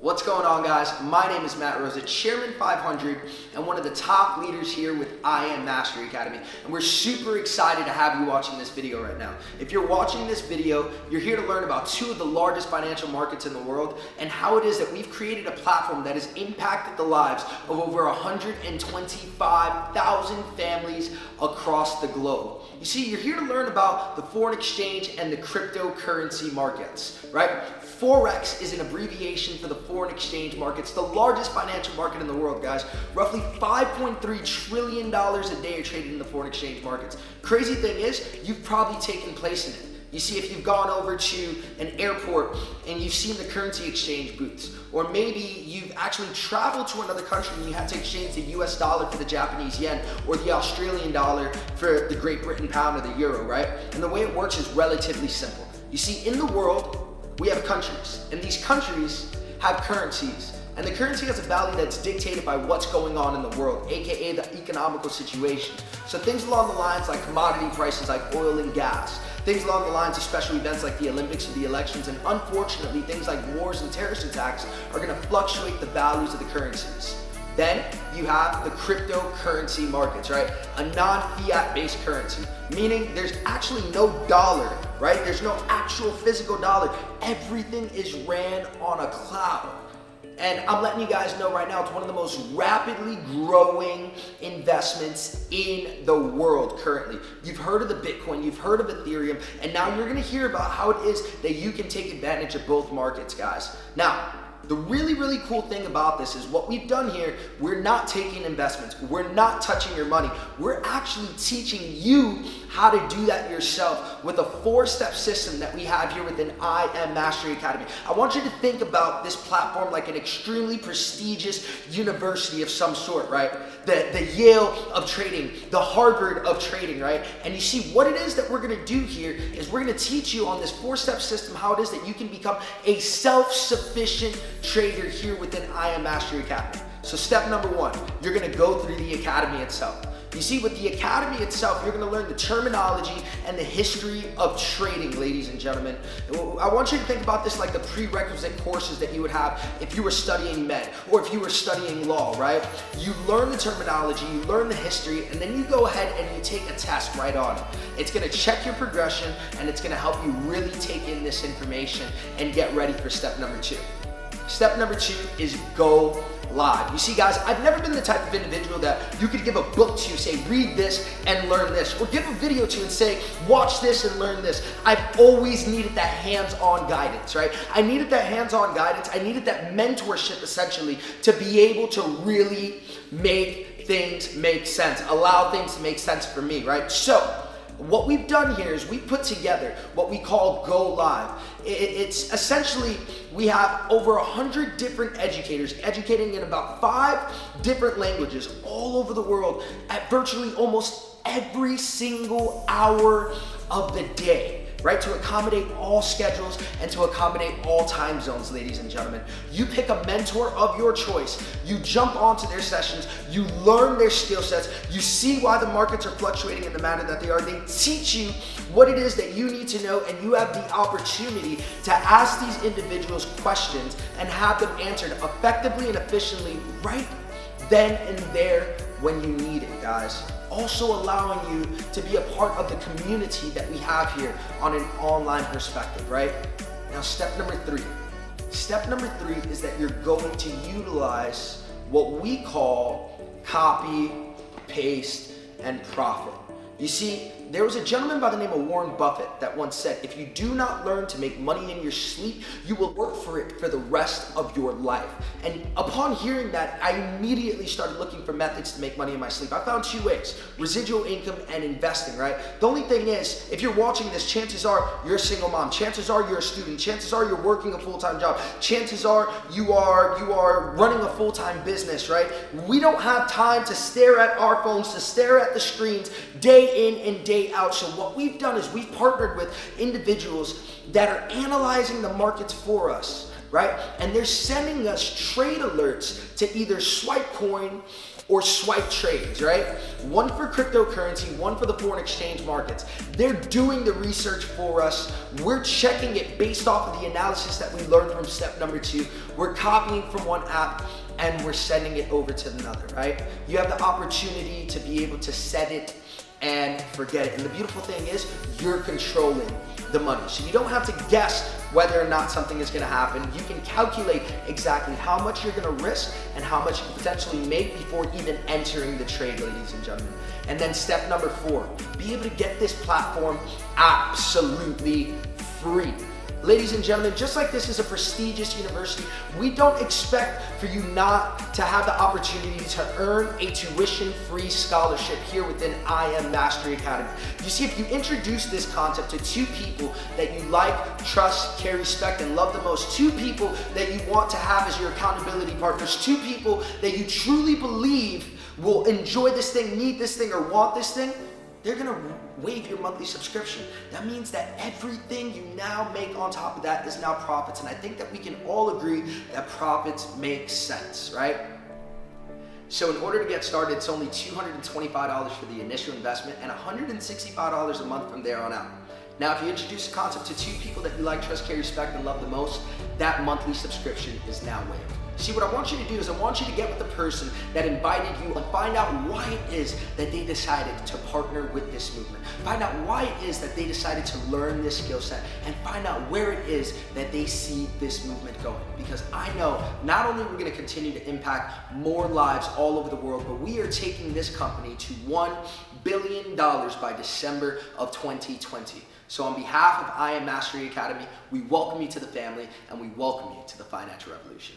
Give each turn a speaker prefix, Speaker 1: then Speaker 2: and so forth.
Speaker 1: What's going on, guys? My name is Matt Rosa, Chairman 500 and one of the top leaders here with I Am Mastery Academy. And we're super excited to have you watching this video right now. If you're watching this video, you're here to learn about two of the largest financial markets in the world and how it is that we've created a platform that has impacted the lives of over 125,000 families across the globe. You see, you're here to learn about the foreign exchange and the cryptocurrency markets, right? Forex is an abbreviation for the foreign exchange markets, the largest financial market in the world, guys. Roughly $5.3 trillion a day are traded in the foreign exchange markets. Crazy thing is, you've probably taken place in it. You see, if you've gone over to an airport and you've seen the currency exchange booths, or maybe you've actually traveled to another country and you had to exchange the US dollar for the Japanese yen or the Australian dollar for the Great Britain pound or the euro, right? And the way it works is relatively simple. You see, in the world, we have countries, and these countries have currencies. And the currency has a value that's dictated by what's going on in the world, aka the economical situation. So things along the lines like commodity prices like oil and gas, things along the lines of special events like the Olympics or the elections, and unfortunately things like wars and terrorist attacks are gonna fluctuate the values of the currencies. Then you have the cryptocurrency markets, right? A non-fiat based currency, meaning there's actually no dollar, right? There's no actual physical dollar. Everything is ran on a cloud. And I'm letting you guys know right now, it's one of the most rapidly growing investments in the world currently. You've heard of the Bitcoin, you've heard of Ethereum, and now you're gonna hear about how it is that you can take advantage of both markets, guys. Now, the really cool thing about this is what we've done here, we're not taking investments, we're not touching your money, we're actually teaching you how to do that yourself with a 4-step system that we have here within I Am Mastery Academy. I want you to think about this platform like an extremely prestigious university of some sort, right? The Yale of trading, the Harvard of trading, right? And you see, what it is that we're gonna do here is we're gonna teach you on this 4-step system how it is that you can become a self-sufficient trader here within I Am Mastery Academy. So step number 1, you're gonna go through the academy itself. You see, with the academy itself, you're gonna learn the terminology and the history of trading, ladies and gentlemen. I want you to think about this like the prerequisite courses that you would have if you were studying med or if you were studying law, right? You learn the terminology, you learn the history, and then you go ahead and you take a test right on it. It's gonna check your progression and it's gonna help you really take in this information and get ready for step number 2. Step number 2 is goLIVE. You see, guys, I've never been the type of individual that you could give a book to, say, read this and learn this, or give a video to and say, watch this and learn this. I've always needed that hands-on guidance, right? I needed that hands-on guidance. I needed that mentorship, essentially, to be able to really make things make sense, allow things to make sense for me, right? So, what we've done here is we put together what we call goLIVE. It's essentially, we have over 100 different educators educating in about 5 different languages all over the world at virtually almost every single hour of the day, right? To accommodate all schedules and to accommodate all time zones, ladies and gentlemen. You pick a mentor of your choice, you jump onto their sessions, you learn their skill sets, you see why the markets are fluctuating in the manner that they are. They teach you what it is that you need to know, and you have the opportunity to ask these individuals questions and have them answered effectively and efficiently right then and there when you need it, guys. Also allowing you to be a part of the community that we have here on an online perspective, right? Now, step number 3. Step number 3 is that you're going to utilize what we call copy, paste, and profit. You see, there was a gentleman by the name of Warren Buffett that once said, if you do not learn to make money in your sleep, you will work for it for the rest of your life. And upon hearing that, I immediately started looking for methods to make money in my sleep. I found 2 ways, residual income and investing, right? The only thing is, if you're watching this, chances are you're a single mom, chances are you're a student, chances are you're working a full-time job, chances are you are running a full-time business, right? We don't have time to stare at our phones, to stare at the screens day in and day out. So what we've done is we've partnered with individuals that are analyzing the markets for us, right? And they're sending us trade alerts to either swipe coin or swipe trades, right? One for cryptocurrency, one for the foreign exchange markets. They're doing the research for us. We're checking it based off of the analysis that we learned from step number 2. We're copying from one app and we're sending it over to another, right? You have the opportunity to be able to set it and forget it. And the beautiful thing is you're controlling the money. So you don't have to guess whether or not something is gonna happen. You can calculate exactly how much you're gonna risk and how much you can potentially make before even entering the trade, ladies and gentlemen. And then step number 4, be able to get this platform absolutely free. Ladies and gentlemen, just like this is a prestigious university, we don't expect for you not to have the opportunity to earn a tuition-free scholarship here within IM Mastery Academy. You see, if you introduce this concept to 2 people that you like, trust, care, respect, and love the most, 2 people that you want to have as your accountability partners, 2 people that you truly believe will enjoy this thing, need this thing, or want this thing, they're gonna waive your monthly subscription. That means that everything you now make on top of that is now profits. And I think that we can all agree that profits make sense, right? So in order to get started, it's only $225 for the initial investment and $165 a month from there on out. Now, if you introduce the concept to 2 people that you like, trust, care, respect, and love the most, that monthly subscription is now waived. See, what I want you to do is I want you to get with the person that invited you and find out why it is that they decided to partner with this movement. Find out why it is that they decided to learn this skill set, and find out where it is that they see this movement going. Because I know not only we're going to continue to impact more lives all over the world, but we are taking this company to $1 billion by December of 2020. So on behalf of IM Mastery Academy, we welcome you to the family and we welcome you to the financial revolution.